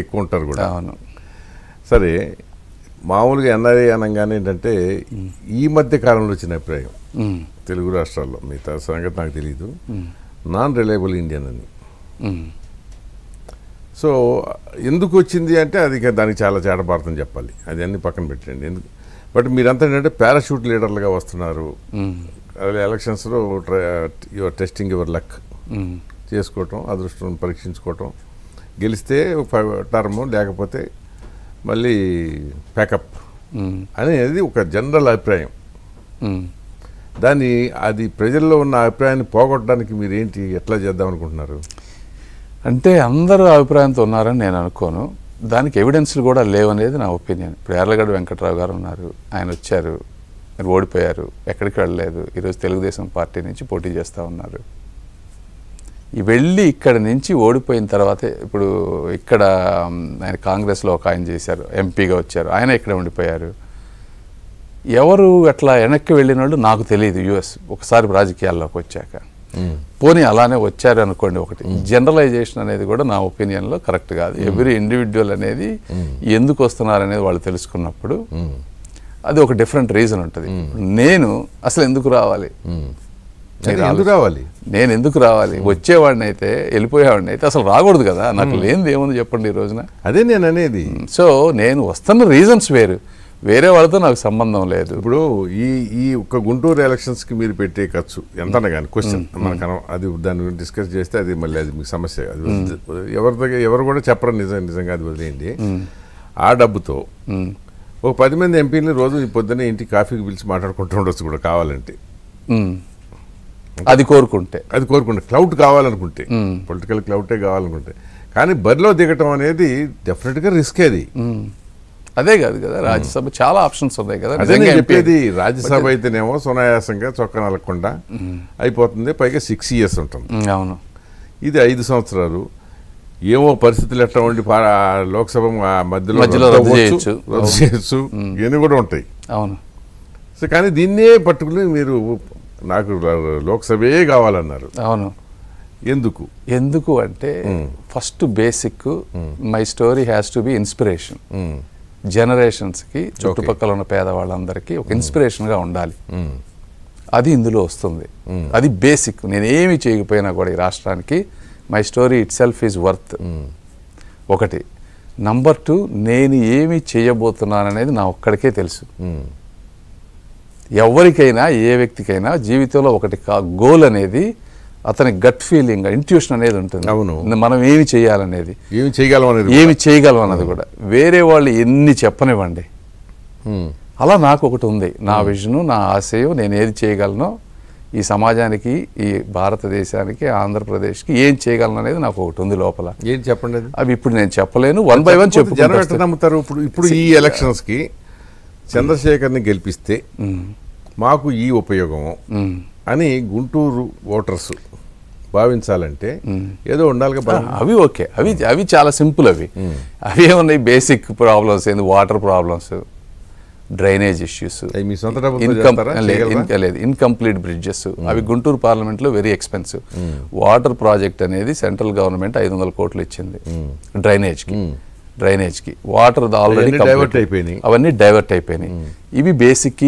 ఎక్కువ ఉంటారు కూడా. అవును. సరే, మామూలుగా ఎన్ఆర్ఐ అనగానే ఏంటంటే ఈ మధ్య కాలంలో వచ్చిన అభిప్రాయం తెలుగు రాష్ట్రాల్లో, మిగతా సంగతి నాకు తెలియదు, నాన్ రిలయబుల్ ఇండియన్ అని. సో ఎందుకు వచ్చింది అంటే అది దానికి చాలా చేటపార్థం చెప్పాలి, అది అన్ని పక్కన పెట్టండి. ఎందుకు బట్ మీరంతా ఏంటంటే పారాషూట్ లీడర్లుగా వస్తున్నారు, ఎలక్షన్స్లో యువర్ టెస్టింగ్ యువర్ లక్ చేసుకోవటం, అదృష్టం పరీక్షించుకోవటం, గెలిస్తే టర్మ్ లేకపోతే మళ్ళీ ప్యాకప్ అనేది ఒక జనరల్ అభిప్రాయం. అది ప్రజల్లో ఉన్న అభిప్రాయాన్ని పోగొట్టడానికి మీరు ఏంటి ఎట్లా చేద్దాం అనుకుంటున్నారు? అంటే అందరూ అభిప్రాయంతో ఉన్నారని నేను అనుకోను, దానికి ఎవిడెన్స్లు కూడా లేవనేది నా ఒపీనియన్. ఇప్పుడు యార్లగడ్డ వెంకట్రావు గారు ఉన్నారు, ఆయన వచ్చారు, మీరు ఓడిపోయారు, ఎక్కడికి వెళ్ళలేదు, ఈరోజు తెలుగుదేశం పార్టీ నుంచి పోటీ చేస్తూ ఉన్నారు. వెళ్ళి ఇక్కడ నుంచి ఓడిపోయిన తర్వాతే ఇప్పుడు ఇక్కడ ఆయన కాంగ్రెస్లో ఒక ఆయన చేశారు, ఎంపీగా వచ్చారు, ఆయన ఇక్కడ ఉండిపోయారు. ఎవరు అట్లా వెనక్కి వెళ్ళిన వాళ్ళు నాకు తెలియదు యుఎస్ ఒకసారి రాజకీయాల్లోకి వచ్చాక. పోనీ అలానే వచ్చారు అనుకోండి, ఒకటి జనరలైజేషన్ అనేది కూడా నా ఒపీనియన్లో కరెక్ట్ కాదు. ఎవ్రీ ఇండివిజువల్ అనేది ఎందుకు వస్తున్నారు అనేది వాళ్ళు తెలుసుకున్నప్పుడు అది ఒక డిఫరెంట్ రీజన్ ఉంటుంది. నేను అసలు ఎందుకు రావాలి, నేను ఎందుకు రావాలి, వచ్చేవాడిని అయితే వెళ్ళిపోయేవాడిని అయితే అసలు రాకూడదు కదా, నాకు లేనిది ఏముంది చెప్పండి ఈ రోజున. అదే నేను అనేది. సో నేను వస్తున్న రీజన్స్ వేరు, వేరే వాళ్ళతో నాకు సంబంధం లేదు. ఇప్పుడు ఈ ఒక్క గుంటూరు ఎలక్షన్స్కి మీరు పెట్టే ఖర్చు ఎంతన్నా కానీ క్వశ్చన్ మనకు అది దాని గురించి డిస్కస్ చేస్తే అది మళ్ళీ అది మీకు సమస్య. అది ఎవరు కూడా చెప్పరు, నిజంగా అది వదిలేయండి. ఆ డబ్బుతో ఒక 10 మంది ఎంపీలని రోజు పొద్దున్నే ఇంటికి కాఫీకి పిలిచి మాట్లాడుకుంటూ ఉండొచ్చు కూడా కావాలంటే. అది కోరుకుంటే క్లౌట్ కావాలనుకుంటే, పొలిటికల్ క్లౌటే కావాలనుకుంటే. కానీ బరిలో దిగటం అనేది డెఫినెట్గా రిస్క్. అది అదే కాదు కదా, రాజ్యసభ చాలా ఆప్షన్స్ ఉన్నాయి కదా. అదే చెప్పేది, రాజ్యసభ అయితేనేమో సునాయాసంగా చొక్కా నలగకుండా అయిపోతుంది, పైగా 6 years ఉంటుంది. అవును, ఇది 5 సంవత్సరాలు. ఏమో పరిస్థితులు ఎట్లా ఉండి లోక్సభ మధ్యలో రద్దు చేయొచ్చు, ఇవన్నీ కూడా ఉంటాయి. అవును. సో కానీ దీన్నే పర్టికులర్ మీరు నాకు లోక్సభే కావాలన్నారు. అవును. ఎందుకు అంటే first basic my story has to be inspiration. జనరేషన్స్కి, చుట్టుపక్కల ఉన్న పేదవాళ్ళందరికీ ఒక ఇన్స్పిరేషన్గా ఉండాలి. అది ఇందులో వస్తుంది, అది బేసిక్. నేను ఏమి చేయకపోయినా కూడా ఈ రాష్ట్రానికి my story it self is worth. ఒకటి. నంబర్ 2, నేను ఏమి చేయబోతున్నాననేది నా ఒక్కడికే తెలుసు. ఎవరికైనా ఏ వ్యక్తికైనా జీవితంలో ఒకటి గోల్ అనేది అతని గట్ ఫీలింగ్, ఇంట్యూషన్ అనేది ఉంటుంది. అవును, మనం ఏమి చేయాలనేది, ఏమి చేయగలం అన్నది కూడా. వేరే వాళ్ళు ఎన్ని చెప్పనివ్వండి, అలా నాకు ఒకటి ఉంది, నా విజను, నా ఆశయం, నేను ఏది చేయగలను ఈ సమాజానికి, ఈ భారతదేశానికి, ఆంధ్రప్రదేశ్కి ఏం చేయగలను అనేది నాకు ఒకటి ఉంది లోపల. ఏం చెప్పండి అవి ఇప్పుడు నేను చెప్పలేను, 1 by 1 నమ్ముతారు. ఇప్పుడు ఈ ఎలక్షన్స్కి చంద్రశేఖర్ని గెలిపిస్తే మాకు ఈ ఉపయోగం అని గుంటూరు ఓటర్స్ భావించాలంటే ఏదో ఉండాలి. అవి ఓకే, అవి చాలా సింపుల్. అవి ఏమున్నాయి, basic problems, water problems, drainage issues, incomplete bridges. అవి గుంటూరు పార్లమెంట్లో వెరీ ఎక్స్పెన్సివ్. వాటర్ ప్రాజెక్ట్ అనేది సెంట్రల్ గవర్నమెంట్ 500 కోట్లు ఇచ్చింది డ్రైనేజ్కి. వాటర్ ఆల్రెడీ అవన్నీ డైవర్ట్ అయిపోయినాయి. ఇవి బేసిక్.